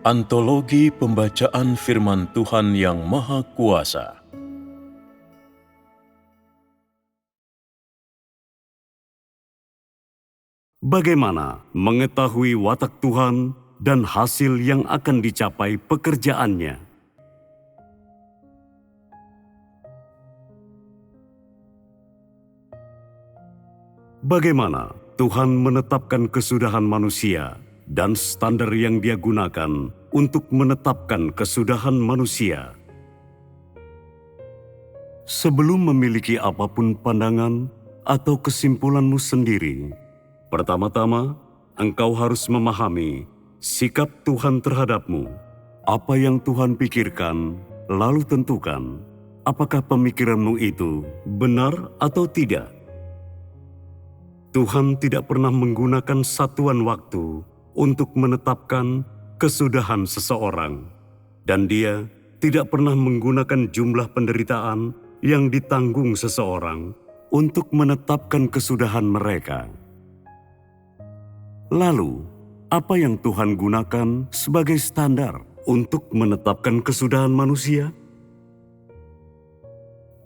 Antologi Pembacaan Firman Tuhan yang Maha Kuasa. Bagaimana mengetahui watak Tuhan dan hasil yang akan dicapai pekerjaannya? Bagaimana Tuhan menetapkan kesudahan manusia dan standar yang Dia gunakan untuk menetapkan kesudahan manusia? Sebelum memiliki apapun pandangan atau kesimpulanmu sendiri, pertama-tama engkau harus memahami sikap Tuhan terhadapmu. Apa yang Tuhan pikirkan, lalu tentukan apakah pemikiranmu itu benar atau tidak. Tuhan tidak pernah menggunakan satuan waktu untuk menetapkan kesudahan seseorang, dan Dia tidak pernah menggunakan jumlah penderitaan yang ditanggung seseorang untuk menetapkan kesudahan mereka. Lalu, apa yang Tuhan gunakan sebagai standar untuk menetapkan kesudahan manusia?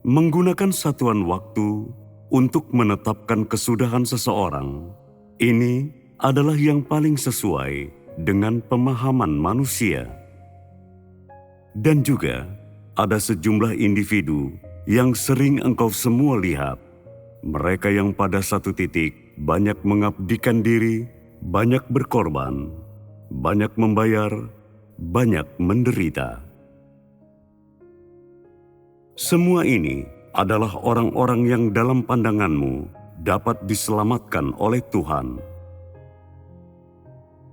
Menggunakan satuan waktu untuk menetapkan kesudahan seseorang, ini adalah yang paling sesuai dengan pemahaman manusia. Dan juga ada sejumlah individu yang sering engkau semua lihat, mereka yang pada satu titik banyak mengabdikan diri, banyak berkorban, banyak membayar, banyak menderita. Semua ini adalah orang-orang yang dalam pandanganmu dapat diselamatkan oleh Tuhan.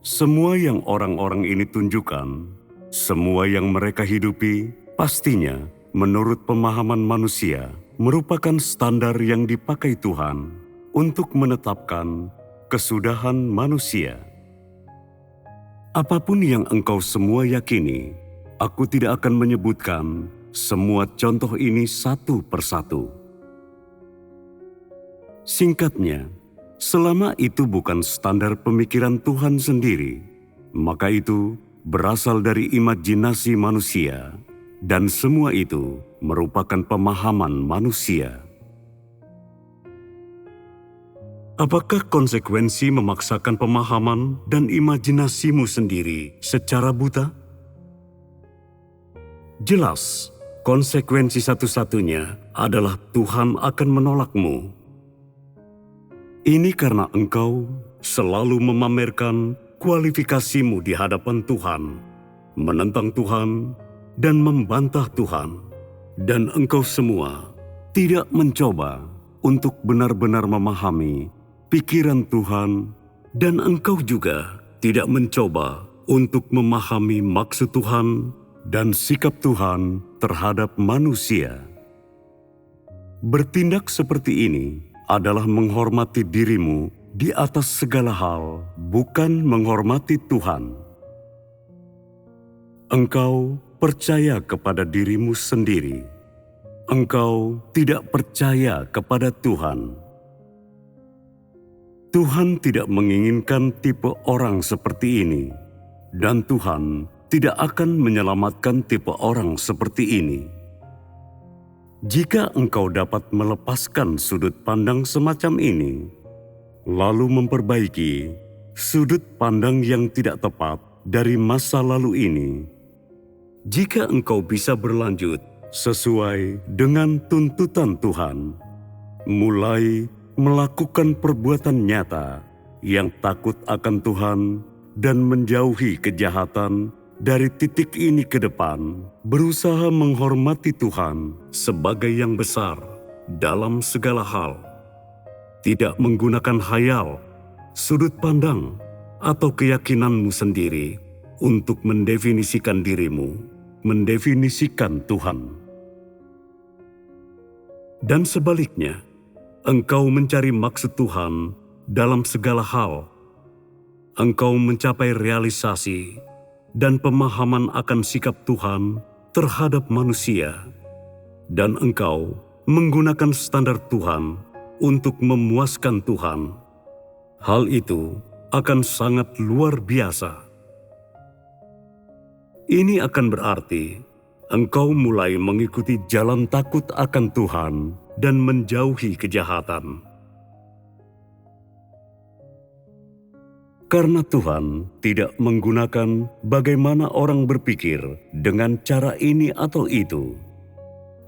Semua yang orang-orang ini tunjukkan, semua yang mereka hidupi, pastinya menurut pemahaman manusia merupakan standar yang dipakai Tuhan untuk menetapkan kesudahan manusia. Apapun yang engkau semua yakini, aku tidak akan menyebutkan semua contoh ini satu persatu. Singkatnya, selama itu bukan standar pemikiran Tuhan sendiri, maka itu berasal dari imajinasi manusia, dan semua itu merupakan pemahaman manusia. Apakah konsekuensi memaksakan pemahaman dan imajinasimu sendiri secara buta? Jelas, konsekuensi satu-satunya adalah Tuhan akan menolakmu. Ini karena engkau selalu memamerkan kualifikasimu di hadapan Tuhan, menentang Tuhan, dan membantah Tuhan. Dan engkau semua tidak mencoba untuk benar-benar memahami pikiran Tuhan, dan engkau juga tidak mencoba untuk memahami maksud Tuhan dan sikap Tuhan terhadap manusia. Bertindak seperti ini adalah menghormati dirimu di atas segala hal, bukan menghormati Tuhan. Engkau percaya kepada dirimu sendiri. Engkau tidak percaya kepada Tuhan. Tuhan tidak menginginkan tipe orang seperti ini, dan Tuhan tidak akan menyelamatkan tipe orang seperti ini. Jika engkau dapat melepaskan sudut pandang semacam ini, lalu memperbaiki sudut pandang yang tidak tepat dari masa lalu ini, jika engkau bisa berlanjut sesuai dengan tuntutan Tuhan, mulai melakukan perbuatan nyata yang takut akan Tuhan dan menjauhi kejahatan, dari titik ini ke depan, berusaha menghormati Tuhan sebagai yang besar dalam segala hal. Tidak menggunakan khayal, sudut pandang, atau keyakinanmu sendiri untuk mendefinisikan dirimu, mendefinisikan Tuhan. Dan sebaliknya, engkau mencari maksud Tuhan dalam segala hal. Engkau mencapai realisasi dan pemahaman akan sikap Tuhan terhadap manusia, dan engkau menggunakan standar Tuhan untuk memuaskan Tuhan. Hal itu akan sangat luar biasa. Ini akan berarti engkau mulai mengikuti jalan takut akan Tuhan dan menjauhi kejahatan. Karena Tuhan tidak menggunakan bagaimana orang berpikir dengan cara ini atau itu,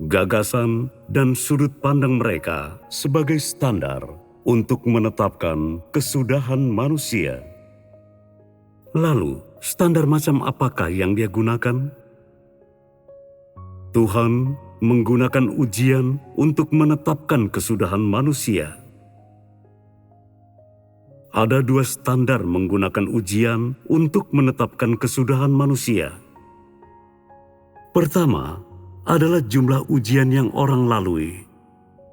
gagasan dan sudut pandang mereka sebagai standar untuk menetapkan kesudahan manusia. Lalu, standar macam apakah yang dia gunakan? Tuhan menggunakan ujian untuk menetapkan kesudahan manusia. Ada dua standar menggunakan ujian untuk menetapkan kesudahan manusia. Pertama adalah jumlah ujian yang orang lalui,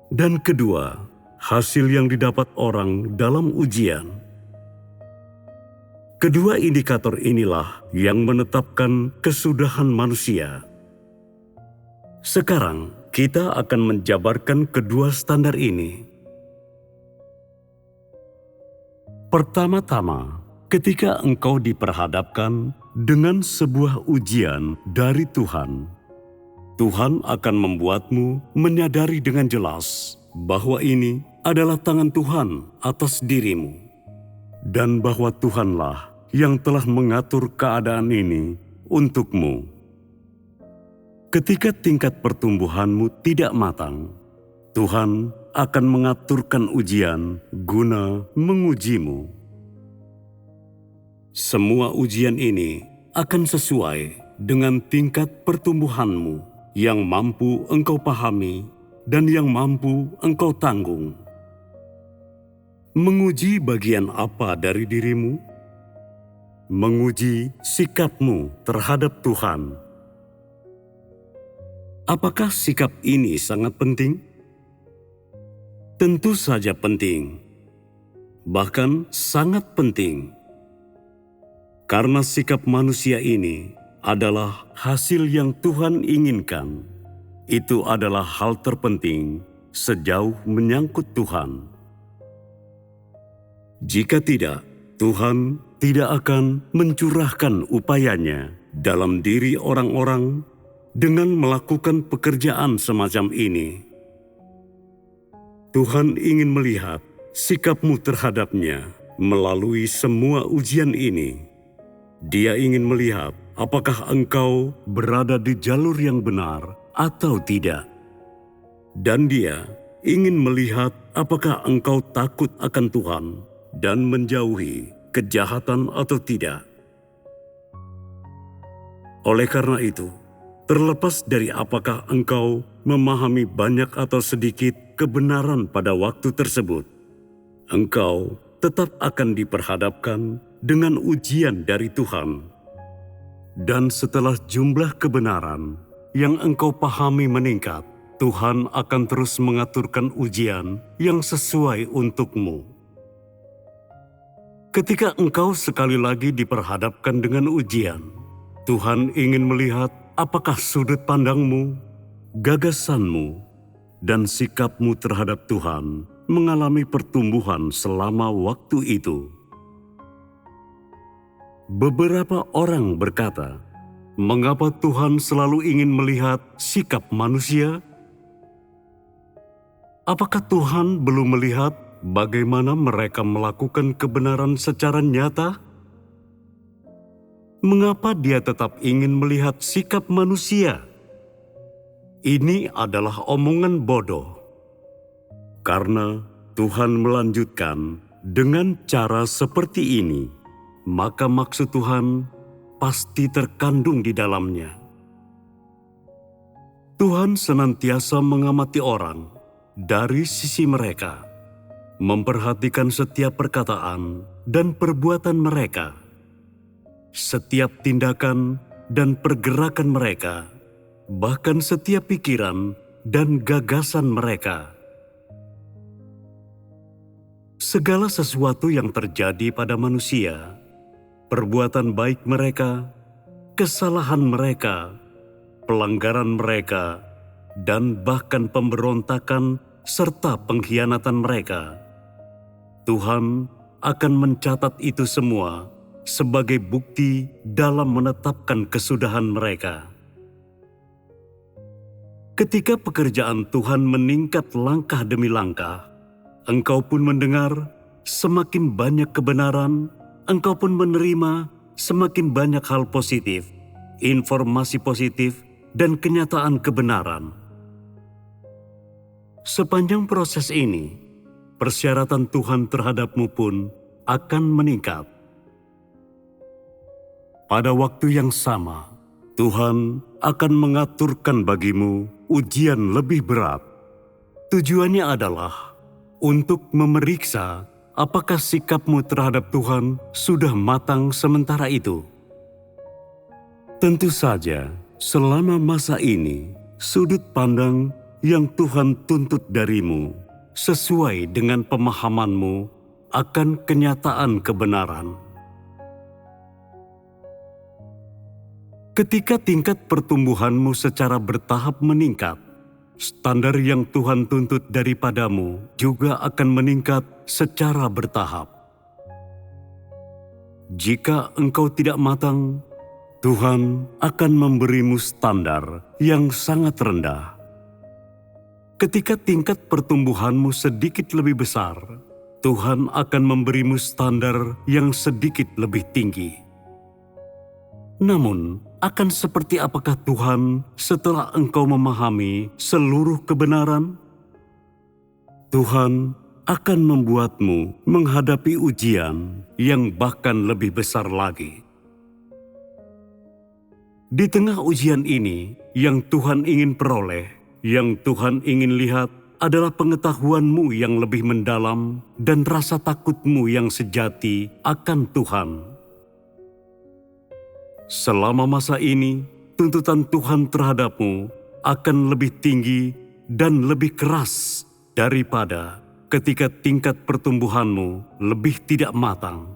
dan kedua, hasil yang didapat orang dalam ujian. Kedua indikator inilah yang menetapkan kesudahan manusia. Sekarang, kita akan menjabarkan kedua standar ini. Pertama-tama, ketika engkau diperhadapkan dengan sebuah ujian dari Tuhan, Tuhan akan membuatmu menyadari dengan jelas bahwa ini adalah tangan Tuhan atas dirimu, dan bahwa Tuhanlah yang telah mengatur keadaan ini untukmu. Ketika tingkat pertumbuhanmu tidak matang, Tuhan akan mengaturkan ujian guna mengujimu. Semua ujian ini akan sesuai dengan tingkat pertumbuhanmu yang mampu engkau pahami dan yang mampu engkau tanggung. Menguji bagian apa dari dirimu? Menguji sikapmu terhadap Tuhan. Apakah sikap ini sangat penting? Tentu saja penting, bahkan sangat penting, karena sikap manusia ini adalah hasil yang Tuhan inginkan. Itu adalah hal terpenting sejauh menyangkut Tuhan. Jika tidak, Tuhan tidak akan mencurahkan upayanya dalam diri orang-orang dengan melakukan pekerjaan semacam ini. Tuhan ingin melihat sikapmu terhadapnya melalui semua ujian ini. Dia ingin melihat apakah engkau berada di jalur yang benar atau tidak. Dan dia ingin melihat apakah engkau takut akan Tuhan dan menjauhi kejahatan atau tidak. Oleh karena itu, terlepas dari apakah engkau memahami banyak atau sedikit kebenaran pada waktu tersebut, engkau tetap akan diperhadapkan dengan ujian dari Tuhan. Dan setelah jumlah kebenaran yang engkau pahami meningkat, Tuhan akan terus mengaturkan ujian yang sesuai untukmu. Ketika engkau sekali lagi diperhadapkan dengan ujian, Tuhan ingin melihat apakah sudut pandangmu, gagasanmu, dan sikapmu terhadap Tuhan mengalami pertumbuhan selama waktu itu. Beberapa orang berkata, mengapa Tuhan selalu ingin melihat sikap manusia? Apakah Tuhan belum melihat bagaimana mereka melakukan kebenaran secara nyata? Mengapa Dia tetap ingin melihat sikap manusia? Ini adalah omongan bodoh. Karena Tuhan melanjutkan dengan cara seperti ini, maka maksud Tuhan pasti terkandung di dalamnya. Tuhan senantiasa mengamati orang dari sisi mereka, memperhatikan setiap perkataan dan perbuatan mereka, setiap tindakan dan pergerakan mereka, bahkan setiap pikiran dan gagasan mereka. Segala sesuatu yang terjadi pada manusia, perbuatan baik mereka, kesalahan mereka, pelanggaran mereka, dan bahkan pemberontakan serta pengkhianatan mereka, Tuhan akan mencatat itu semua sebagai bukti dalam menetapkan kesudahan mereka. Ketika pekerjaan Tuhan meningkat langkah demi langkah, engkau pun mendengar semakin banyak kebenaran, engkau pun menerima semakin banyak hal positif, informasi positif, dan kenyataan kebenaran. Sepanjang proses ini, persyaratan Tuhan terhadapmu pun akan meningkat. Pada waktu yang sama, Tuhan akan mengaturkan bagimu ujian lebih berat. Tujuannya adalah untuk memeriksa apakah sikapmu terhadap Tuhan sudah matang sementara itu. Tentu saja, selama masa ini, sudut pandang yang Tuhan tuntut darimu sesuai dengan pemahamanmu akan kenyataan kebenaran. Ketika tingkat pertumbuhanmu secara bertahap meningkat, standar yang Tuhan tuntut daripadamu juga akan meningkat secara bertahap. Jika engkau tidak matang, Tuhan akan memberimu standar yang sangat rendah. Ketika tingkat pertumbuhanmu sedikit lebih besar, Tuhan akan memberimu standar yang sedikit lebih tinggi. Namun, akan seperti apakah Tuhan setelah engkau memahami seluruh kebenaran? Tuhan akan membuatmu menghadapi ujian yang bahkan lebih besar lagi. Di tengah ujian ini, yang Tuhan ingin peroleh, yang Tuhan ingin lihat adalah pengetahuanmu yang lebih mendalam dan rasa takutmu yang sejati akan Tuhan. Selama masa ini, tuntutan Tuhan terhadapmu akan lebih tinggi dan lebih keras daripada ketika tingkat pertumbuhanmu lebih tidak matang.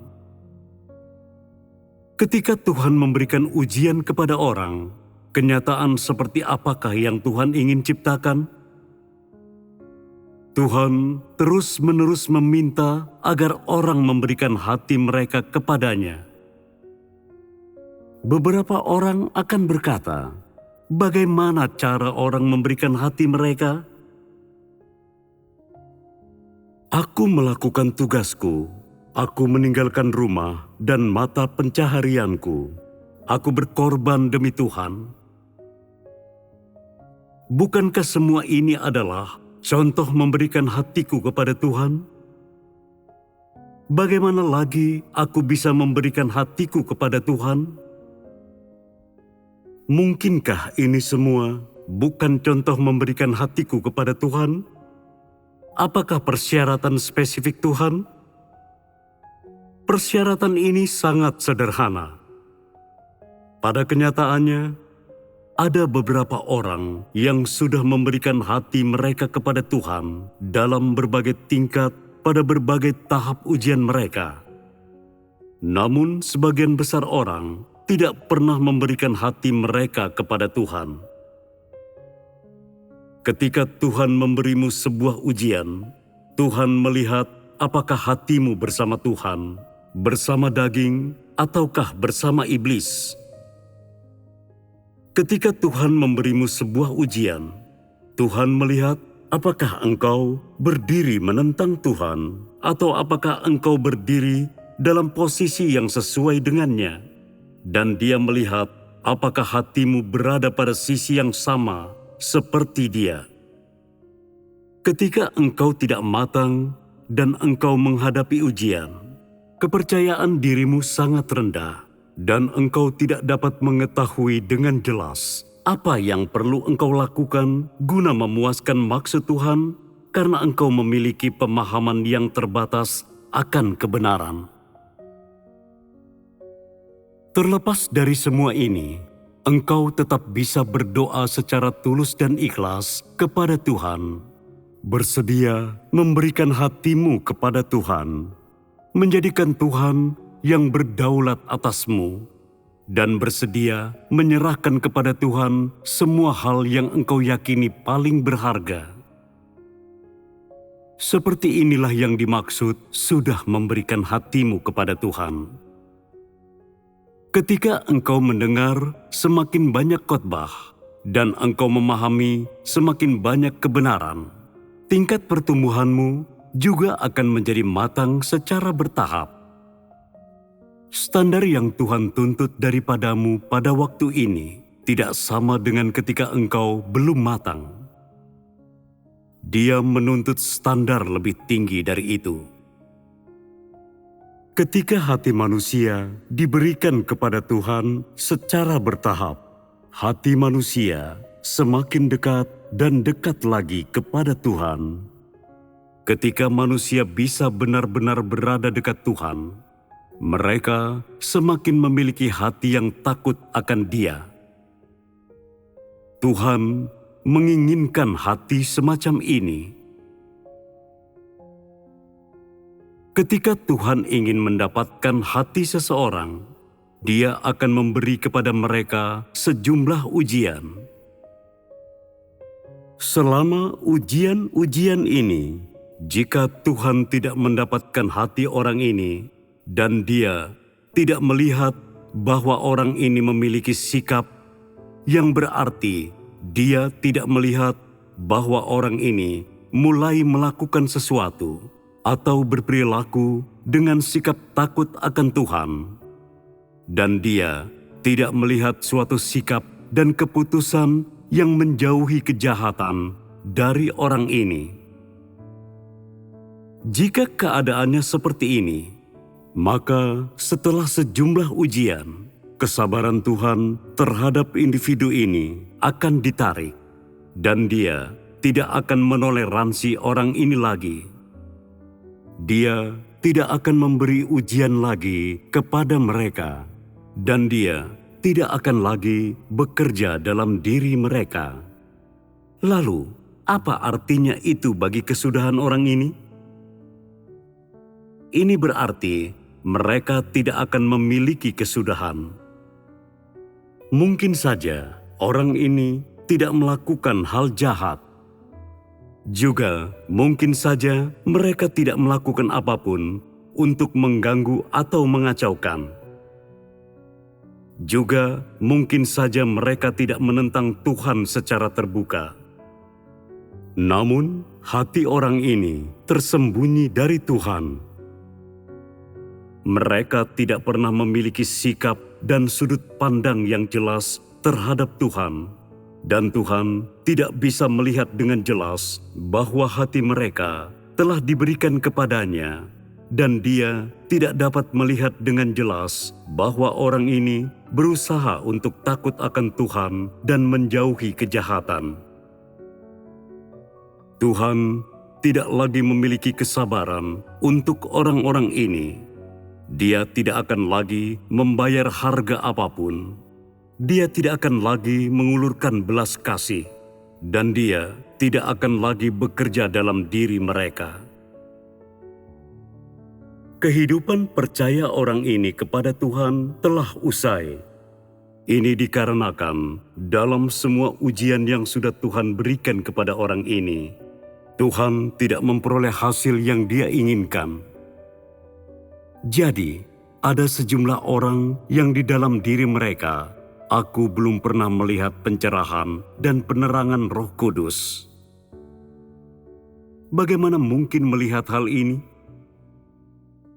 Ketika Tuhan memberikan ujian kepada orang, kenyataan seperti apakah yang Tuhan ingin ciptakan? Tuhan terus-menerus meminta agar orang memberikan hati mereka kepadanya. Beberapa orang akan berkata, bagaimana cara orang memberikan hati mereka? Aku melakukan tugasku, aku meninggalkan rumah dan mata pencaharianku, aku berkorban demi Tuhan. Bukankah semua ini adalah contoh memberikan hatiku kepada Tuhan? Bagaimana lagi aku bisa memberikan hatiku kepada Tuhan? Mungkinkah ini semua bukan contoh memberikan hatiku kepada Tuhan? Apakah persyaratan spesifik Tuhan? Persyaratan ini sangat sederhana. Pada kenyataannya, ada beberapa orang yang sudah memberikan hati mereka kepada Tuhan dalam berbagai tingkat pada berbagai tahap ujian mereka. Namun sebagian besar orang tidak pernah memberikan hati mereka kepada Tuhan. Ketika Tuhan memberimu sebuah ujian, Tuhan melihat apakah hatimu bersama Tuhan, bersama daging, ataukah bersama iblis. Ketika Tuhan memberimu sebuah ujian, Tuhan melihat apakah engkau berdiri menentang Tuhan, atau apakah engkau berdiri dalam posisi yang sesuai dengannya. Dan Dia melihat apakah hatimu berada pada sisi yang sama seperti Dia. Ketika engkau tidak matang dan engkau menghadapi ujian, kepercayaan dirimu sangat rendah dan engkau tidak dapat mengetahui dengan jelas apa yang perlu engkau lakukan guna memuaskan maksud Tuhan karena engkau memiliki pemahaman yang terbatas akan kebenaran. Terlepas dari semua ini, engkau tetap bisa berdoa secara tulus dan ikhlas kepada Tuhan, bersedia memberikan hatimu kepada Tuhan, menjadikan Tuhan yang berdaulat atasmu, dan bersedia menyerahkan kepada Tuhan semua hal yang engkau yakini paling berharga. Seperti inilah yang dimaksud sudah memberikan hatimu kepada Tuhan. Ketika engkau mendengar semakin banyak khotbah dan engkau memahami semakin banyak kebenaran, tingkat pertumbuhanmu juga akan menjadi matang secara bertahap. Standar yang Tuhan tuntut daripadamu pada waktu ini tidak sama dengan ketika engkau belum matang. Dia menuntut standar lebih tinggi dari itu. Ketika hati manusia diberikan kepada Tuhan secara bertahap, hati manusia semakin dekat dan dekat lagi kepada Tuhan. Ketika manusia bisa benar-benar berada dekat Tuhan, mereka semakin memiliki hati yang takut akan Dia. Tuhan menginginkan hati semacam ini. Ketika Tuhan ingin mendapatkan hati seseorang, Dia akan memberi kepada mereka sejumlah ujian. Selama ujian-ujian ini, jika Tuhan tidak mendapatkan hati orang ini, dan Dia tidak melihat bahwa orang ini memiliki sikap, yang berarti Dia tidak melihat bahwa orang ini mulai melakukan sesuatu atau berperilaku dengan sikap takut akan Tuhan, dan Dia tidak melihat suatu sikap dan keputusan yang menjauhi kejahatan dari orang ini. Jika keadaannya seperti ini, maka setelah sejumlah ujian, kesabaran Tuhan terhadap individu ini akan ditarik, dan Dia tidak akan menoleransi orang ini lagi. Dia tidak akan memberi ujian lagi kepada mereka, dan Dia tidak akan lagi bekerja dalam diri mereka. Lalu, apa artinya itu bagi kesudahan orang ini? Ini berarti mereka tidak akan memiliki kesudahan. Mungkin saja orang ini tidak melakukan hal jahat. Juga mungkin saja mereka tidak melakukan apapun untuk mengganggu atau mengacaukan. Juga mungkin saja mereka tidak menentang Tuhan secara terbuka. Namun hati orang ini tersembunyi dari Tuhan. Mereka tidak pernah memiliki sikap dan sudut pandang yang jelas terhadap Tuhan. Dan Tuhan tidak bisa melihat dengan jelas bahwa hati mereka telah diberikan kepadanya, dan Dia tidak dapat melihat dengan jelas bahwa orang ini berusaha untuk takut akan Tuhan dan menjauhi kejahatan. Tuhan tidak lagi memiliki kesabaran untuk orang-orang ini. Dia tidak akan lagi membayar harga apapun. Dia tidak akan lagi mengulurkan belas kasih, dan Dia tidak akan lagi bekerja dalam diri mereka. Kehidupan percaya orang ini kepada Tuhan telah usai. Ini dikarenakan dalam semua ujian yang sudah Tuhan berikan kepada orang ini, Tuhan tidak memperoleh hasil yang Dia inginkan. Jadi, ada sejumlah orang yang di dalam diri mereka, aku belum pernah melihat pencerahan dan penerangan Roh Kudus. Bagaimana mungkin melihat hal ini?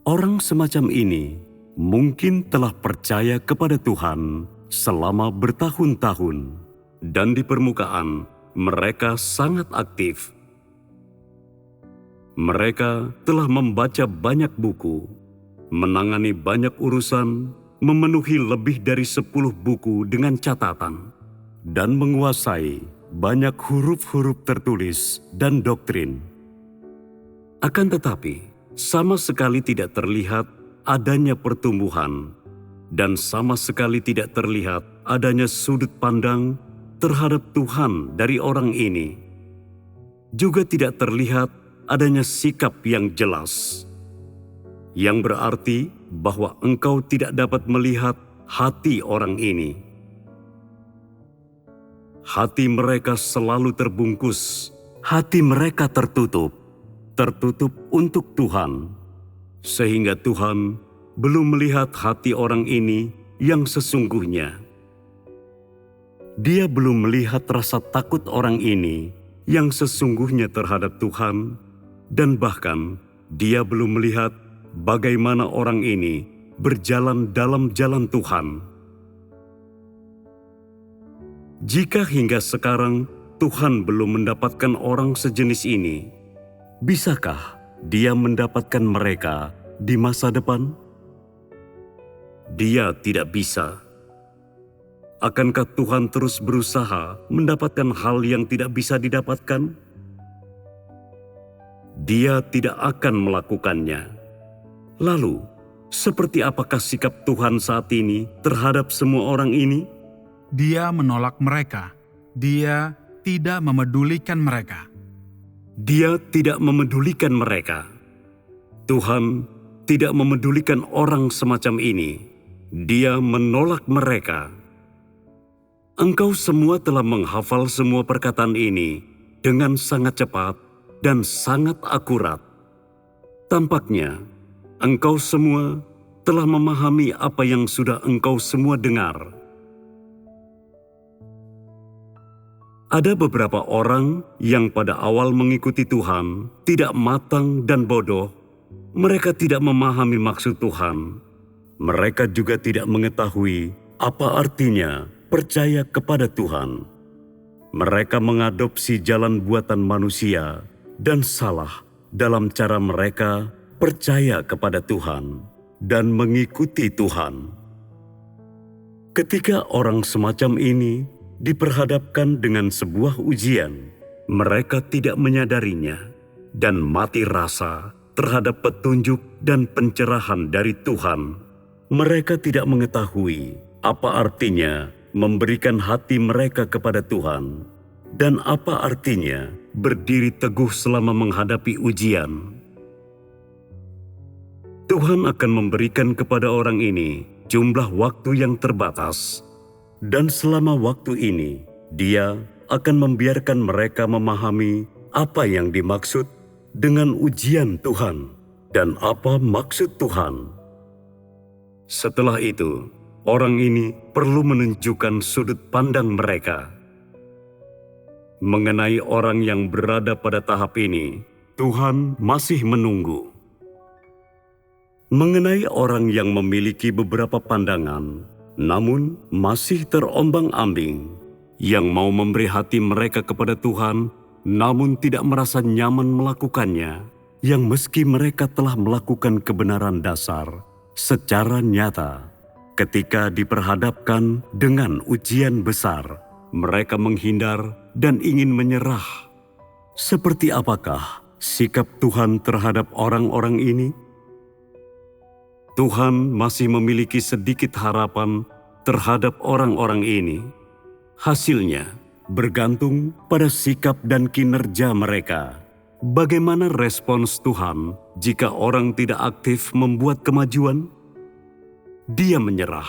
Orang semacam ini mungkin telah percaya kepada Tuhan selama bertahun-tahun, dan di permukaan mereka sangat aktif. Mereka telah membaca banyak buku, menangani banyak urusan, memenuhi lebih dari 10 buku dengan catatan, dan menguasai banyak huruf-huruf tertulis dan doktrin. Akan tetapi, sama sekali tidak terlihat adanya pertumbuhan, dan sama sekali tidak terlihat adanya sudut pandang terhadap Tuhan dari orang ini. Juga tidak terlihat adanya sikap yang jelas, yang berarti bahwa engkau tidak dapat melihat hati orang ini. Hati mereka selalu terbungkus, hati mereka tertutup untuk Tuhan, sehingga Tuhan belum melihat hati orang ini yang sesungguhnya. Dia belum melihat rasa takut orang ini yang sesungguhnya terhadap Tuhan, dan bahkan dia belum melihat bagaimana orang ini berjalan dalam jalan Tuhan. Jika hingga sekarang Tuhan belum mendapatkan orang sejenis ini, bisakah Dia mendapatkan mereka di masa depan? Dia tidak bisa. Akankah Tuhan terus berusaha mendapatkan hal yang tidak bisa didapatkan? Dia tidak akan melakukannya. Lalu, seperti apakah sikap Tuhan saat ini terhadap semua orang ini? Dia menolak mereka. Dia tidak memedulikan mereka. Dia tidak memedulikan mereka. Tuhan tidak memedulikan orang semacam ini. Dia menolak mereka. Engkau semua telah menghafal semua perkataan ini dengan sangat cepat dan sangat akurat. Tampaknya, engkau semua telah memahami apa yang sudah engkau semua dengar. Ada beberapa orang yang pada awal mengikuti Tuhan tidak matang dan bodoh. Mereka tidak memahami maksud Tuhan. Mereka juga tidak mengetahui apa artinya percaya kepada Tuhan. Mereka mengadopsi jalan buatan manusia dan salah dalam cara mereka percaya kepada Tuhan dan mengikuti Tuhan. Ketika orang semacam ini diperhadapkan dengan sebuah ujian, mereka tidak menyadarinya dan mati rasa terhadap petunjuk dan pencerahan dari Tuhan. Mereka tidak mengetahui apa artinya memberikan hati mereka kepada Tuhan, dan apa artinya berdiri teguh selama menghadapi ujian. Tuhan akan memberikan kepada orang ini jumlah waktu yang terbatas, dan selama waktu ini Dia akan membiarkan mereka memahami apa yang dimaksud dengan ujian Tuhan dan apa maksud Tuhan. Setelah itu, orang ini perlu menunjukkan sudut pandang mereka. Mengenai orang yang berada pada tahap ini, Tuhan masih menunggu. Mengenai orang yang memiliki beberapa pandangan, namun masih terombang-ambing, yang mau memberi hati mereka kepada Tuhan, namun tidak merasa nyaman melakukannya, yang meski mereka telah melakukan kebenaran dasar secara nyata, ketika diperhadapkan dengan ujian besar, mereka menghindar dan ingin menyerah. Seperti apakah sikap Tuhan terhadap orang-orang ini? Tuhan masih memiliki sedikit harapan terhadap orang-orang ini. Hasilnya bergantung pada sikap dan kinerja mereka. Bagaimana respons Tuhan jika orang tidak aktif membuat kemajuan? Dia menyerah.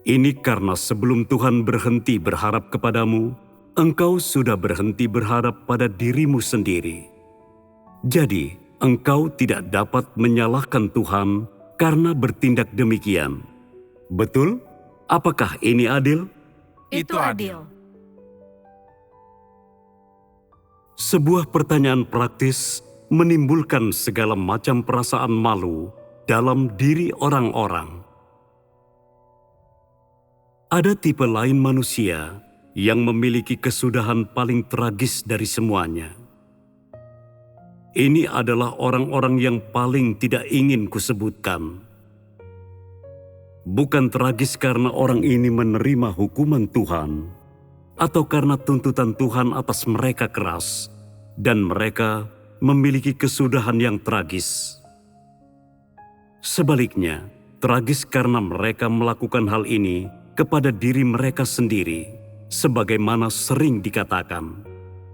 Ini karena sebelum Tuhan berhenti berharap kepadamu, engkau sudah berhenti berharap pada dirimu sendiri. Jadi, engkau tidak dapat menyalahkan Tuhan karena bertindak demikian. Betul? Apakah ini adil? Itu adil. Sebuah pertanyaan praktis menimbulkan segala macam perasaan malu dalam diri orang-orang. Ada tipe lain manusia yang memiliki kesudahan paling tragis dari semuanya. Ini adalah orang-orang yang paling tidak ingin kusebutkan. Bukan tragis karena orang ini menerima hukuman Tuhan, atau karena tuntutan Tuhan atas mereka keras, dan mereka memiliki kesudahan yang tragis. Sebaliknya, tragis karena mereka melakukan hal ini kepada diri mereka sendiri, sebagaimana sering dikatakan,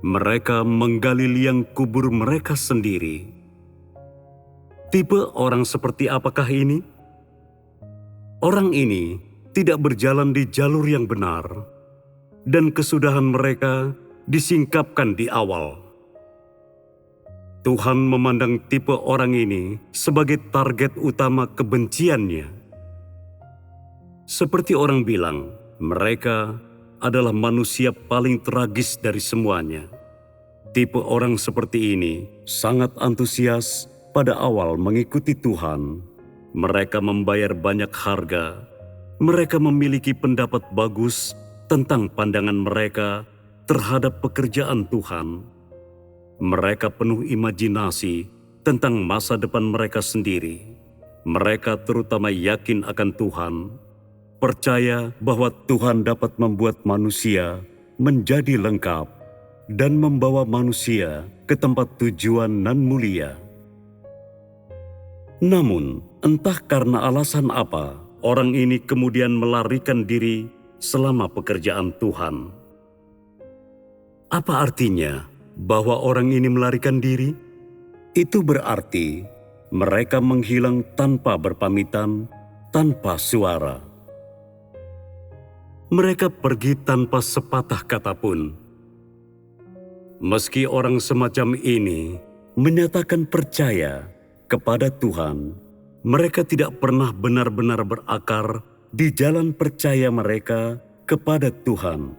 mereka menggali liang kubur mereka sendiri. Tipe orang seperti apakah ini? Orang ini tidak berjalan di jalur yang benar, dan kesudahan mereka disingkapkan di awal. Tuhan memandang tipe orang ini sebagai target utama kebenciannya. Seperti orang bilang, mereka adalah manusia paling tragis dari semuanya. Tipe orang seperti ini sangat antusias pada awal mengikuti Tuhan. Mereka membayar banyak harga. Mereka memiliki pendapat bagus tentang pandangan mereka terhadap pekerjaan Tuhan. Mereka penuh imajinasi tentang masa depan mereka sendiri. Mereka terutama yakin akan Tuhan, percaya bahwa Tuhan dapat membuat manusia menjadi lengkap dan membawa manusia ke tempat tujuan nan mulia. Namun, entah karena alasan apa, orang ini kemudian melarikan diri selama pekerjaan Tuhan. Apa artinya bahwa orang ini melarikan diri? Itu berarti mereka menghilang tanpa berpamitan, tanpa suara. Mereka pergi tanpa sepatah kata pun. Meski orang semacam ini menyatakan percaya kepada Tuhan, mereka tidak pernah benar-benar berakar di jalan percaya mereka kepada Tuhan.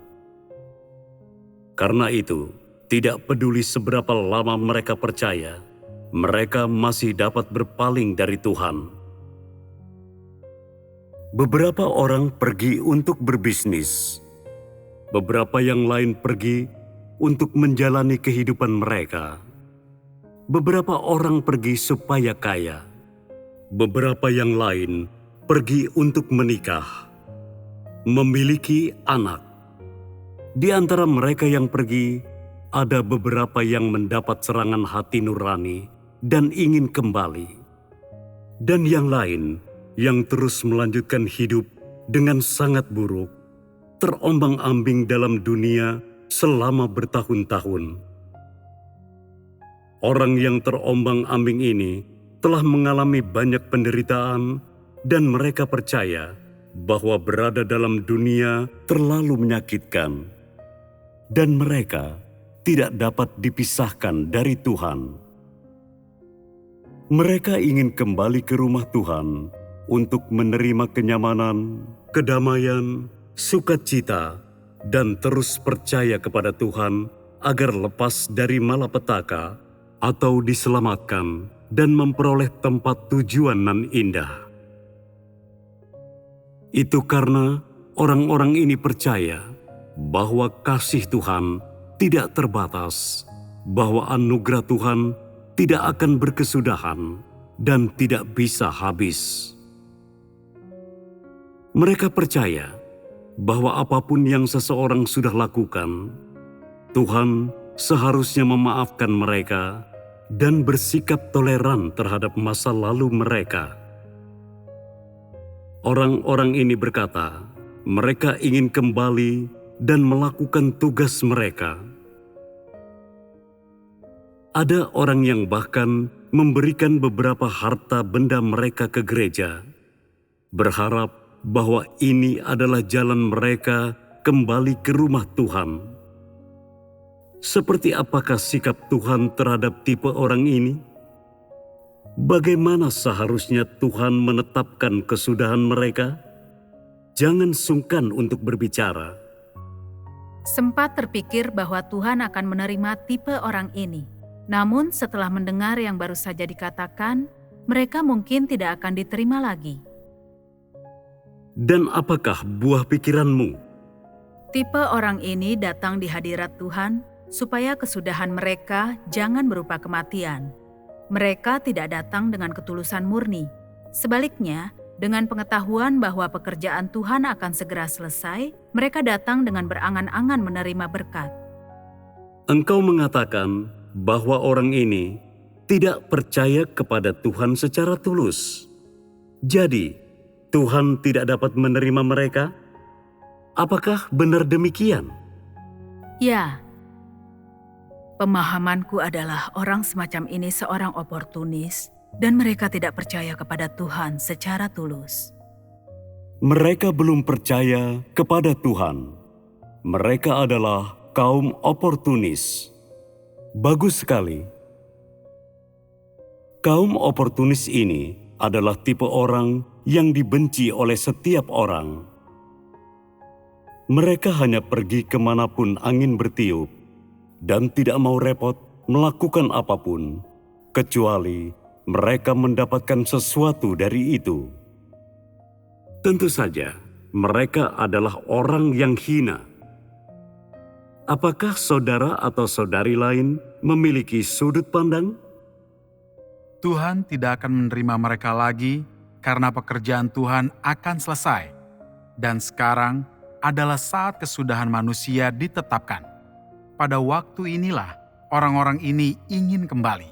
Karena itu, tidak peduli seberapa lama mereka percaya, mereka masih dapat berpaling dari Tuhan. Beberapa orang pergi untuk berbisnis. Beberapa yang lain pergi untuk menjalani kehidupan mereka. Beberapa orang pergi supaya kaya. Beberapa yang lain pergi untuk menikah, memiliki anak. Di antara mereka yang pergi, ada beberapa yang mendapat serangan hati nurani dan ingin kembali. Dan yang lain yang terus melanjutkan hidup dengan sangat buruk, terombang-ambing dalam dunia selama bertahun-tahun. Orang yang terombang-ambing ini telah mengalami banyak penderitaan dan mereka percaya bahwa berada dalam dunia terlalu menyakitkan dan mereka tidak dapat dipisahkan dari Tuhan. Mereka ingin kembali ke rumah Tuhan untuk menerima kenyamanan, kedamaian, sukacita, dan terus percaya kepada Tuhan agar lepas dari malapetaka atau diselamatkan dan memperoleh tempat tujuan nan indah. Itu karena orang-orang ini percaya bahwa kasih Tuhan tidak terbatas, bahwa anugerah Tuhan tidak akan berkesudahan dan tidak bisa habis. Mereka percaya bahwa apapun yang seseorang sudah lakukan, Tuhan seharusnya memaafkan mereka dan bersikap toleran terhadap masa lalu mereka. Orang-orang ini berkata, mereka ingin kembali dan melakukan tugas mereka. Ada orang yang bahkan memberikan beberapa harta benda mereka ke gereja, berharap bahwa ini adalah jalan mereka kembali ke rumah Tuhan. Seperti apakah sikap Tuhan terhadap tipe orang ini? Bagaimana seharusnya Tuhan menetapkan kesudahan mereka? Jangan sungkan untuk berbicara. Sempat terpikir bahwa Tuhan akan menerima tipe orang ini. Namun setelah mendengar yang baru saja dikatakan, mereka mungkin tidak akan diterima lagi. Dan apakah buah pikiranmu? Tipe orang ini datang di hadirat Tuhan supaya kesudahan mereka jangan berupa kematian. Mereka tidak datang dengan ketulusan murni. Sebaliknya, dengan pengetahuan bahwa pekerjaan Tuhan akan segera selesai, mereka datang dengan berangan-angan menerima berkat. Engkau mengatakan bahwa orang ini tidak percaya kepada Tuhan secara tulus. Jadi, Tuhan tidak dapat menerima mereka? Apakah benar demikian? Ya, pemahamanku adalah orang semacam ini seorang oportunis dan mereka tidak percaya kepada Tuhan secara tulus. Mereka belum percaya kepada Tuhan. Mereka adalah kaum oportunis. Bagus sekali. Kaum oportunis ini adalah tipe orang yang dibenci oleh setiap orang. Mereka hanya pergi kemanapun angin bertiup dan tidak mau repot melakukan apapun, kecuali mereka mendapatkan sesuatu dari itu. Tentu saja, mereka adalah orang yang hina. Apakah saudara atau saudari lain memiliki sudut pandang? Tuhan tidak akan menerima mereka lagi karena pekerjaan Tuhan akan selesai. Dan sekarang adalah saat kesudahan manusia ditetapkan. Pada waktu inilah orang-orang ini ingin kembali.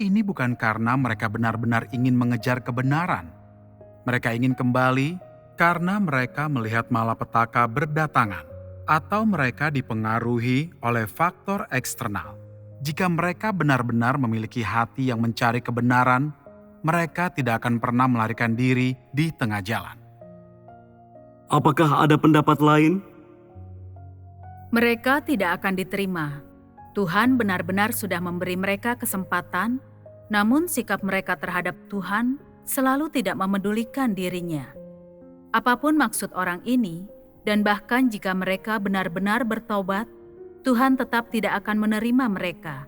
Ini bukan karena mereka benar-benar ingin mengejar kebenaran. Mereka ingin kembali karena mereka melihat malapetaka berdatangan atau mereka dipengaruhi oleh faktor eksternal. Jika mereka benar-benar memiliki hati yang mencari kebenaran, mereka tidak akan pernah melarikan diri di tengah jalan. Apakah ada pendapat lain? Mereka tidak akan diterima. Tuhan benar-benar sudah memberi mereka kesempatan, namun sikap mereka terhadap Tuhan selalu tidak memedulikan dirinya. Apapun maksud orang ini, dan bahkan jika mereka benar-benar bertobat, Tuhan tetap tidak akan menerima mereka.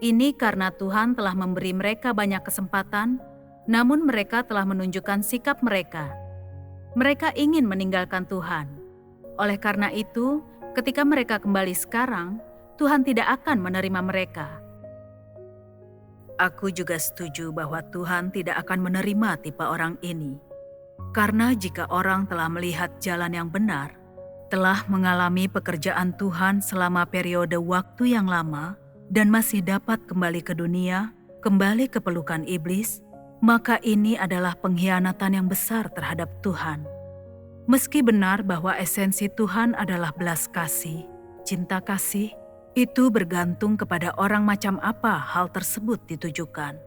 Ini karena Tuhan telah memberi mereka banyak kesempatan, namun mereka telah menunjukkan sikap mereka. Mereka ingin meninggalkan Tuhan. Oleh karena itu, ketika mereka kembali sekarang, Tuhan tidak akan menerima mereka. Aku juga setuju bahwa Tuhan tidak akan menerima tipe orang ini. Karena jika orang telah melihat jalan yang benar, telah mengalami pekerjaan Tuhan selama periode waktu yang lama, dan masih dapat kembali ke dunia, kembali ke pelukan iblis, maka ini adalah pengkhianatan yang besar terhadap Tuhan. Meski benar bahwa esensi Tuhan adalah belas kasih, cinta kasih, itu bergantung kepada orang macam apa hal tersebut ditujukan.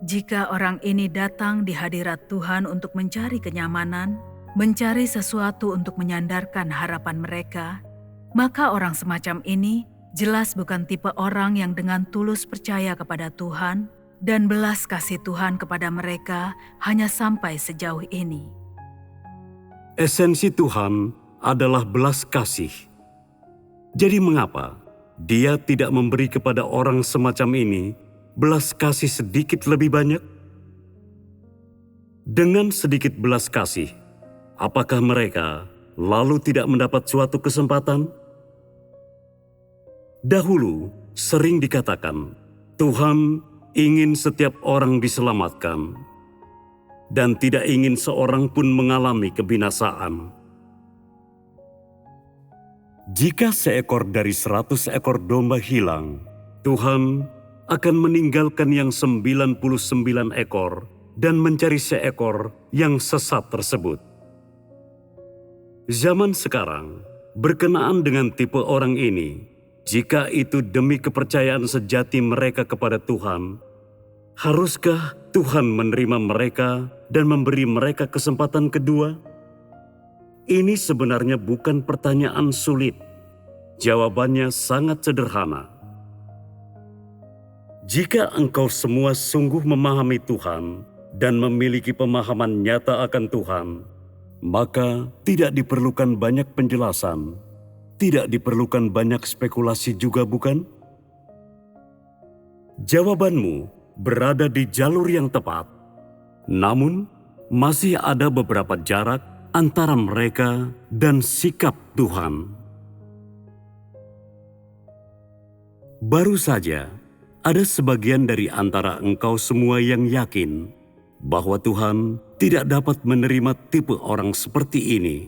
Jika orang ini datang di hadirat Tuhan untuk mencari kenyamanan, mencari sesuatu untuk menyandarkan harapan mereka, maka orang semacam ini jelas bukan tipe orang yang dengan tulus percaya kepada Tuhan dan belas kasih Tuhan kepada mereka hanya sampai sejauh ini. Esensi Tuhan adalah belas kasih. Jadi mengapa Dia tidak memberi kepada orang semacam ini belas kasih sedikit lebih banyak? Dengan sedikit belas kasih, apakah mereka lalu tidak mendapat suatu kesempatan? Dahulu sering dikatakan, Tuhan ingin setiap orang diselamatkan dan tidak ingin seorang pun mengalami kebinasaan. Jika seekor dari 100 ekor domba hilang, Tuhan akan meninggalkan yang 99 ekor dan mencari seekor yang sesat tersebut. Zaman sekarang berkenaan dengan tipe orang ini, jika itu demi kepercayaan sejati mereka kepada Tuhan, haruskah Tuhan menerima mereka dan memberi mereka kesempatan kedua? Ini sebenarnya bukan pertanyaan sulit. Jawabannya sangat sederhana. Jika engkau semua sungguh memahami Tuhan dan memiliki pemahaman nyata akan Tuhan, maka tidak diperlukan banyak penjelasan, tidak diperlukan banyak spekulasi juga, bukan? Jawabanmu berada di jalur yang tepat, namun masih ada beberapa jarak antara mereka dan sikap Tuhan. Baru saja, ada sebagian dari antara engkau semua yang yakin bahwa Tuhan tidak dapat menerima tipe orang seperti ini.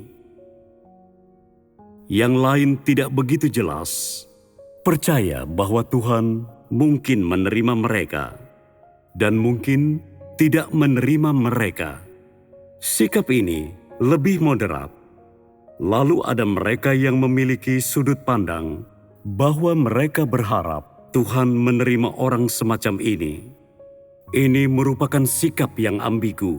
Yang lain tidak begitu jelas, percaya bahwa Tuhan mungkin menerima mereka dan mungkin tidak menerima mereka. Sikap ini lebih moderat. Lalu ada mereka yang memiliki sudut pandang bahwa mereka berharap Tuhan menerima orang semacam ini. Ini merupakan sikap yang ambigu.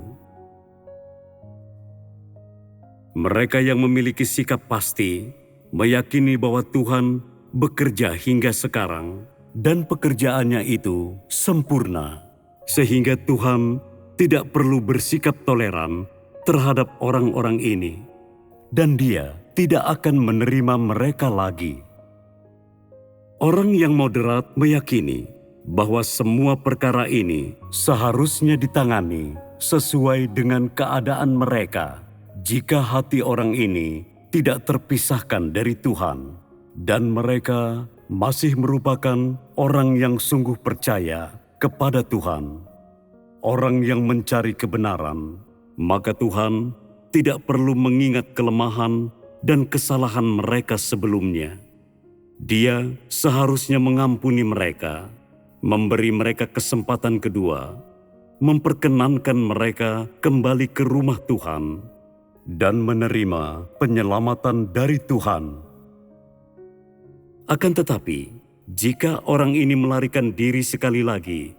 Mereka yang memiliki sikap pasti meyakini bahwa Tuhan bekerja hingga sekarang dan pekerjaannya itu sempurna, sehingga Tuhan tidak perlu bersikap toleran terhadap orang-orang ini, dan dia tidak akan menerima mereka lagi. Orang yang moderat meyakini bahwa semua perkara ini seharusnya ditangani sesuai dengan keadaan mereka jika hati orang ini tidak terpisahkan dari Tuhan, dan mereka masih merupakan orang yang sungguh percaya kepada Tuhan, orang yang mencari kebenaran. Maka Tuhan tidak perlu mengingat kelemahan dan kesalahan mereka sebelumnya. Dia seharusnya mengampuni mereka, memberi mereka kesempatan kedua, memperkenankan mereka kembali ke rumah Tuhan, dan menerima penyelamatan dari Tuhan. Akan tetapi, jika orang ini melarikan diri sekali lagi,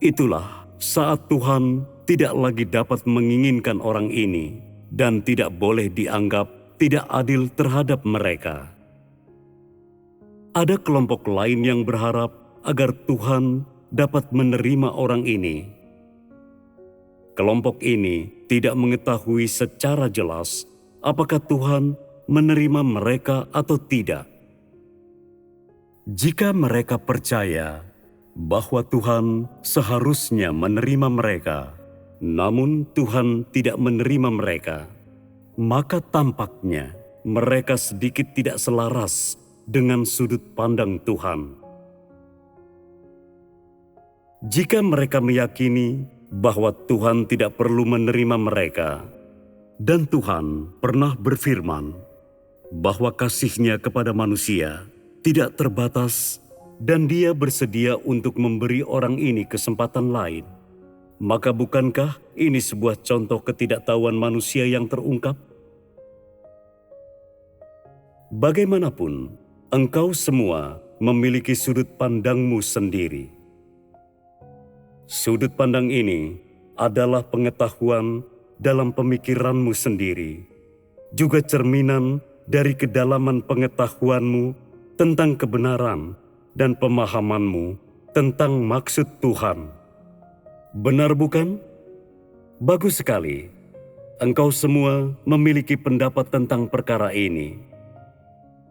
itulah saat Tuhan tidak lagi dapat menginginkan orang ini dan tidak boleh dianggap tidak adil terhadap mereka. Ada kelompok lain yang berharap agar Tuhan dapat menerima orang ini. Kelompok ini tidak mengetahui secara jelas apakah Tuhan menerima mereka atau tidak. Jika mereka percaya bahwa Tuhan seharusnya menerima mereka, namun Tuhan tidak menerima mereka, maka tampaknya mereka sedikit tidak selaras dengan sudut pandang Tuhan. Jika mereka meyakini bahwa Tuhan tidak perlu menerima mereka, dan Tuhan pernah berfirman bahwa kasih-Nya kepada manusia tidak terbatas dan Dia bersedia untuk memberi orang ini kesempatan lain, maka bukankah ini sebuah contoh ketidaktahuan manusia yang terungkap? Bagaimanapun, engkau semua memiliki sudut pandangmu sendiri. Sudut pandang ini adalah pengetahuan dalam pemikiranmu sendiri, juga cerminan dari kedalaman pengetahuanmu tentang kebenaran dan pemahamanmu tentang maksud Tuhan. Benar bukan? Bagus sekali. Engkau semua memiliki pendapat tentang perkara ini.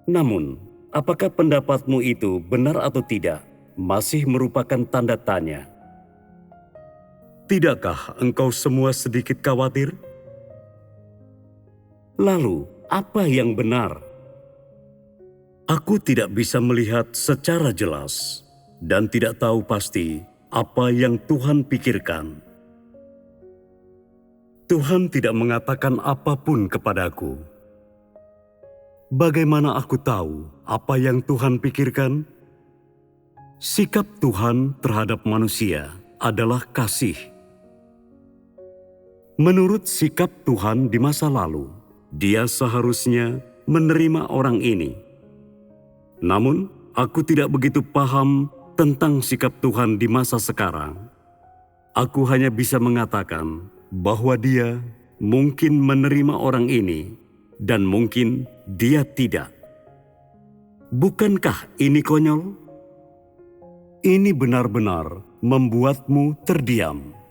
Namun, apakah pendapatmu itu benar atau tidak masih merupakan tanda tanya. Tidakkah engkau semua sedikit khawatir? Lalu, apa yang benar? Aku tidak bisa melihat secara jelas dan tidak tahu pasti apa yang Tuhan pikirkan. Tuhan tidak mengatakan apapun kepadaku. Bagaimana aku tahu apa yang Tuhan pikirkan? Sikap Tuhan terhadap manusia adalah kasih. Menurut sikap Tuhan di masa lalu, Dia seharusnya menerima orang ini. Namun, aku tidak begitu paham tentang sikap Tuhan di masa sekarang. Aku hanya bisa mengatakan bahwa Dia mungkin menerima orang ini dan mungkin Dia tidak. Bukankah ini konyol? Ini benar-benar membuatmu terdiam.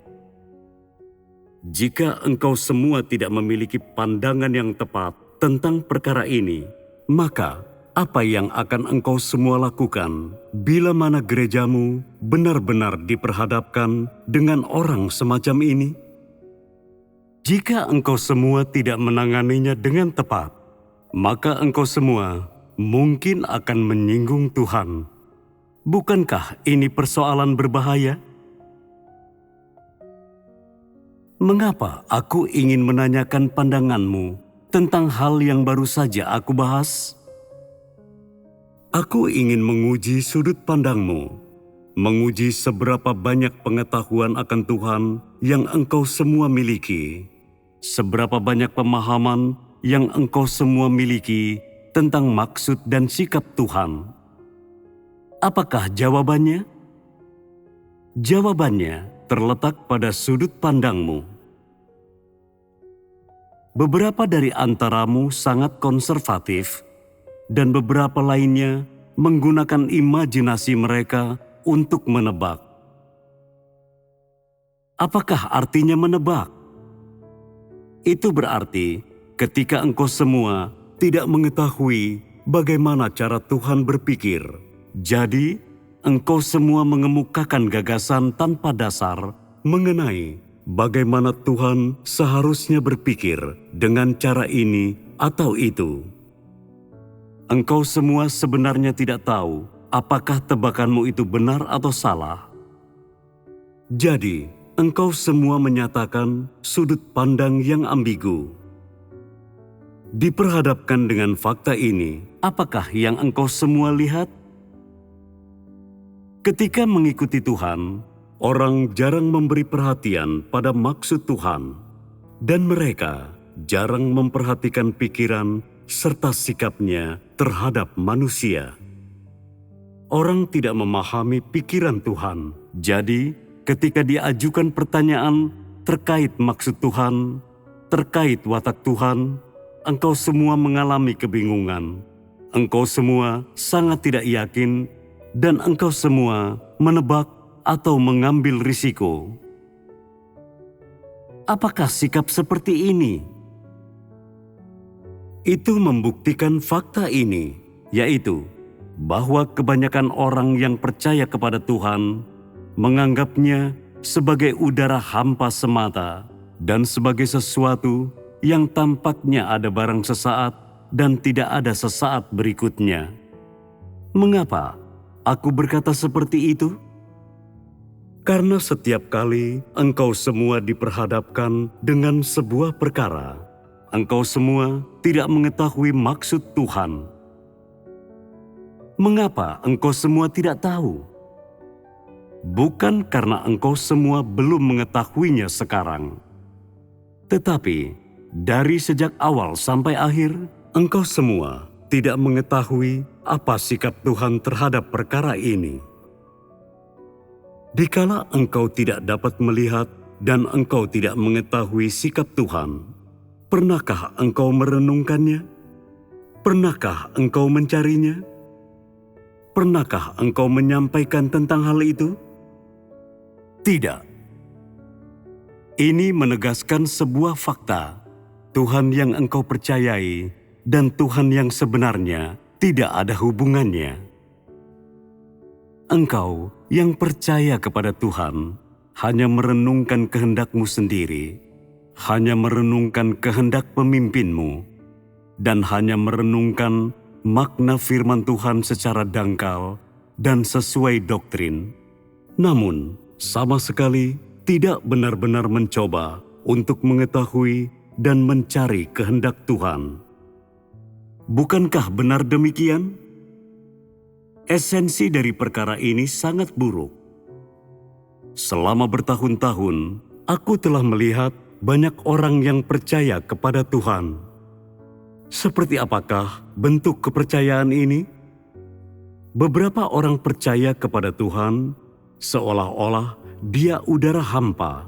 Jika engkau semua tidak memiliki pandangan yang tepat tentang perkara ini, maka apa yang akan engkau semua lakukan bila mana gerejamu benar-benar diperhadapkan dengan orang semacam ini? Jika engkau semua tidak menanganinya dengan tepat, maka engkau semua mungkin akan menyinggung Tuhan. Bukankah ini persoalan berbahaya? Mengapa aku ingin menanyakan pandanganmu tentang hal yang baru saja aku bahas? Aku ingin menguji sudut pandangmu, menguji seberapa banyak pengetahuan akan Tuhan yang engkau semua miliki, seberapa banyak pemahaman yang engkau semua miliki tentang maksud dan sikap Tuhan. Apakah jawabannya? Jawabannya terletak pada sudut pandangmu. Beberapa dari antaramu sangat konservatif, dan beberapa lainnya menggunakan imajinasi mereka untuk menebak. Apakah artinya menebak? Itu berarti ketika engkau semua tidak mengetahui bagaimana cara Tuhan berpikir, jadi engkau semua mengemukakan gagasan tanpa dasar mengenai bagaimana Tuhan seharusnya berpikir dengan cara ini atau itu. Engkau semua sebenarnya tidak tahu apakah tebakanmu itu benar atau salah. Jadi, engkau semua menyatakan sudut pandang yang ambigu. Diperhadapkan dengan fakta ini, apakah yang engkau semua lihat? Ketika mengikuti Tuhan, orang jarang memberi perhatian pada maksud Tuhan, dan mereka jarang memperhatikan pikiran serta sikapnya terhadap manusia. Orang tidak memahami pikiran Tuhan, jadi ketika diajukan pertanyaan terkait maksud Tuhan, terkait watak Tuhan, engkau semua mengalami kebingungan. Engkau semua sangat tidak yakin, dan engkau semua menebak atau mengambil risiko. Apakah sikap seperti ini? Itu membuktikan fakta ini, yaitu bahwa kebanyakan orang yang percaya kepada Tuhan menganggapnya sebagai udara hampa semata dan sebagai sesuatu yang tampaknya ada barang sesaat dan tidak ada sesaat berikutnya. Mengapa aku berkata seperti itu? Karena setiap kali engkau semua diperhadapkan dengan sebuah perkara, engkau semua tidak mengetahui maksud Tuhan. Mengapa engkau semua tidak tahu? Bukan karena engkau semua belum mengetahuinya sekarang, tetapi dari sejak awal sampai akhir, engkau semua tidak mengetahui apa sikap Tuhan terhadap perkara ini. Dikala engkau tidak dapat melihat dan engkau tidak mengetahui sikap Tuhan, pernahkah engkau merenungkannya? Pernahkah engkau mencarinya? Pernahkah engkau menyampaikan tentang hal itu? Tidak. Ini menegaskan sebuah fakta. Tuhan yang engkau percayai dan Tuhan yang sebenarnya tidak ada hubungannya. Engkau yang percaya kepada Tuhan hanya merenungkan kehendak-Mu sendiri, hanya merenungkan kehendak pemimpinmu, dan hanya merenungkan makna firman Tuhan secara dangkal dan sesuai doktrin. Namun, sama sekali tidak benar-benar mencoba untuk mengetahui dan mencari kehendak Tuhan. Bukankah benar demikian? Esensi dari perkara ini sangat buruk. Selama bertahun-tahun, aku telah melihat banyak orang yang percaya kepada Tuhan. Seperti apakah bentuk kepercayaan ini? Beberapa orang percaya kepada Tuhan seolah-olah Dia udara hampa.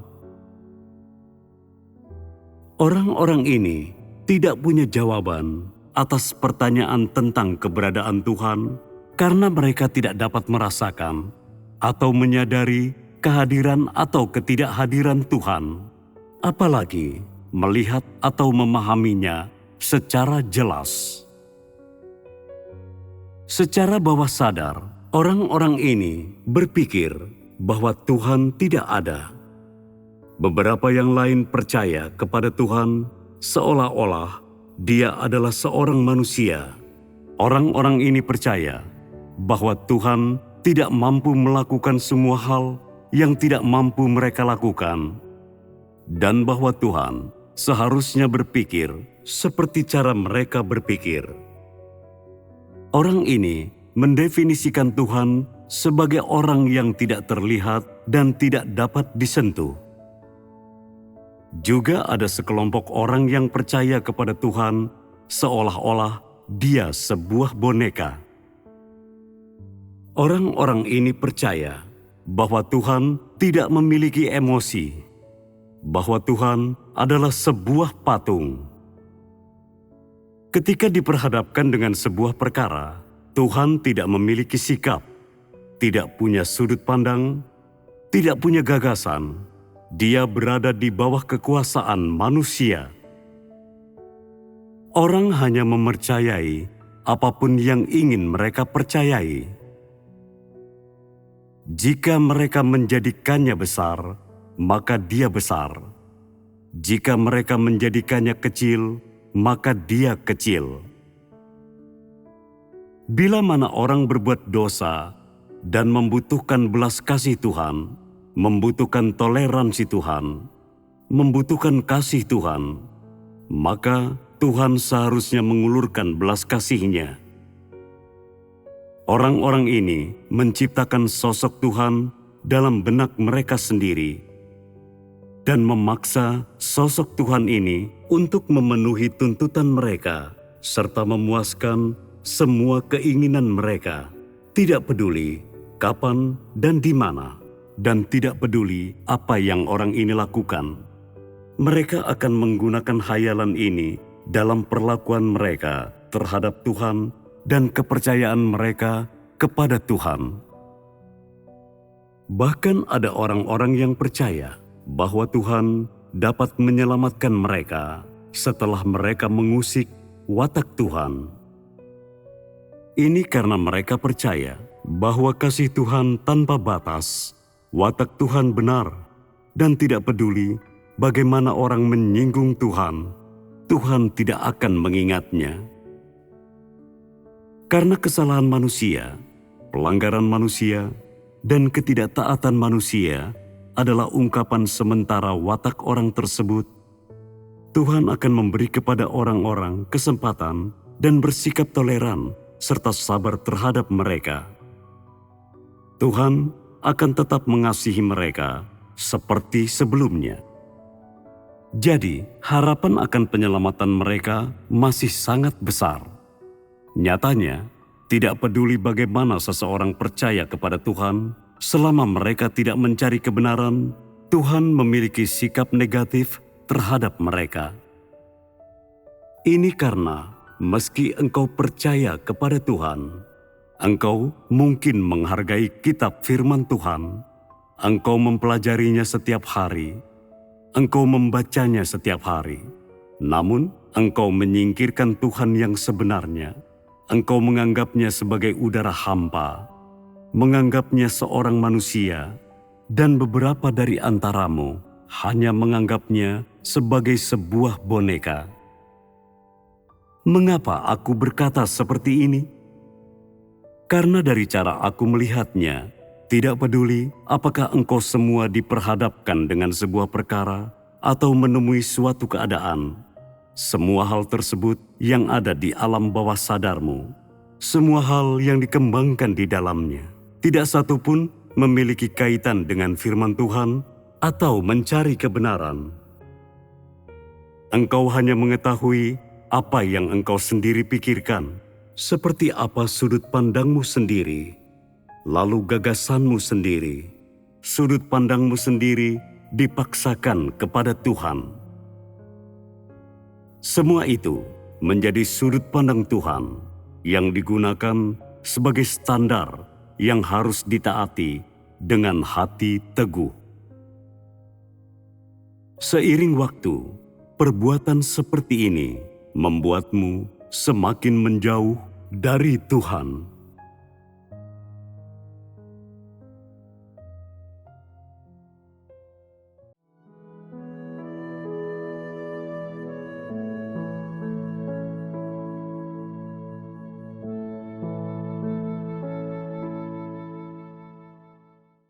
Orang-orang ini tidak punya jawaban atas pertanyaan tentang keberadaan Tuhan karena mereka tidak dapat merasakan atau menyadari kehadiran atau ketidakhadiran Tuhan, apalagi melihat atau memahaminya secara jelas. Secara bawah sadar, orang-orang ini berpikir bahwa Tuhan tidak ada. Beberapa yang lain percaya kepada Tuhan seolah-olah Dia adalah seorang manusia. Orang-orang ini percaya bahwa Tuhan tidak mampu melakukan semua hal yang tidak mampu mereka lakukan, dan bahwa Tuhan seharusnya berpikir seperti cara mereka berpikir. Orang ini mendefinisikan Tuhan sebagai orang yang tidak terlihat dan tidak dapat disentuh. Juga ada sekelompok orang yang percaya kepada Tuhan seolah-olah Dia sebuah boneka. Orang-orang ini percaya bahwa Tuhan tidak memiliki emosi, bahwa Tuhan adalah sebuah patung. Ketika diperhadapkan dengan sebuah perkara, Tuhan tidak memiliki sikap, tidak punya sudut pandang, tidak punya gagasan, dia berada di bawah kekuasaan manusia. Orang hanya mempercayai apapun yang ingin mereka percayai. Jika mereka menjadikannya besar, maka dia besar. Jika mereka menjadikannya kecil, maka dia kecil. Bila mana orang berbuat dosa dan membutuhkan belas kasih Tuhan, membutuhkan toleransi Tuhan, membutuhkan kasih Tuhan, maka Tuhan seharusnya mengulurkan belas kasih-Nya. Orang-orang ini menciptakan sosok Tuhan dalam benak mereka sendiri dan memaksa sosok Tuhan ini untuk memenuhi tuntutan mereka serta memuaskan semua keinginan mereka, tidak peduli kapan dan di mana, dan tidak peduli apa yang orang ini lakukan. Mereka akan menggunakan khayalan ini dalam perlakuan mereka terhadap Tuhan dan kepercayaan mereka kepada Tuhan. Bahkan ada orang-orang yang percaya bahwa Tuhan dapat menyelamatkan mereka setelah mereka mengusik watak Tuhan. Ini karena mereka percaya bahwa kasih Tuhan tanpa batas, watak Tuhan benar, dan tidak peduli bagaimana orang menyinggung Tuhan, Tuhan tidak akan mengingatnya. Karena kesalahan manusia, pelanggaran manusia, dan ketidaktaatan manusia adalah ungkapan sementara watak orang tersebut, Tuhan akan memberi kepada orang-orang kesempatan dan bersikap toleran serta sabar terhadap mereka. Tuhan akan tetap mengasihi mereka seperti sebelumnya. Jadi, harapan akan penyelamatan mereka masih sangat besar. Nyatanya, tidak peduli bagaimana seseorang percaya kepada Tuhan, selama mereka tidak mencari kebenaran, Tuhan memiliki sikap negatif terhadap mereka. Ini karena meski engkau percaya kepada Tuhan, engkau mungkin menghargai kitab firman Tuhan, engkau mempelajarinya setiap hari, engkau membacanya setiap hari, namun engkau menyingkirkan Tuhan yang sebenarnya. Engkau menganggapnya sebagai udara hampa, menganggapnya seorang manusia, dan beberapa dari antaramu hanya menganggapnya sebagai sebuah boneka. Mengapa aku berkata seperti ini? Karena dari cara aku melihatnya, tidak peduli apakah engkau semua diperhadapkan dengan sebuah perkara atau menemui suatu keadaan. Semua hal tersebut yang ada di alam bawah sadarmu, semua hal yang dikembangkan di dalamnya, tidak satu pun memiliki kaitan dengan firman Tuhan atau mencari kebenaran. Engkau hanya mengetahui apa yang engkau sendiri pikirkan, seperti apa sudut pandangmu sendiri, lalu gagasanmu sendiri, sudut pandangmu sendiri dipaksakan kepada Tuhan. Semua itu menjadi sudut pandang Tuhan yang digunakan sebagai standar yang harus ditaati dengan hati teguh. Seiring waktu, perbuatan seperti ini membuatmu semakin menjauh dari Tuhan.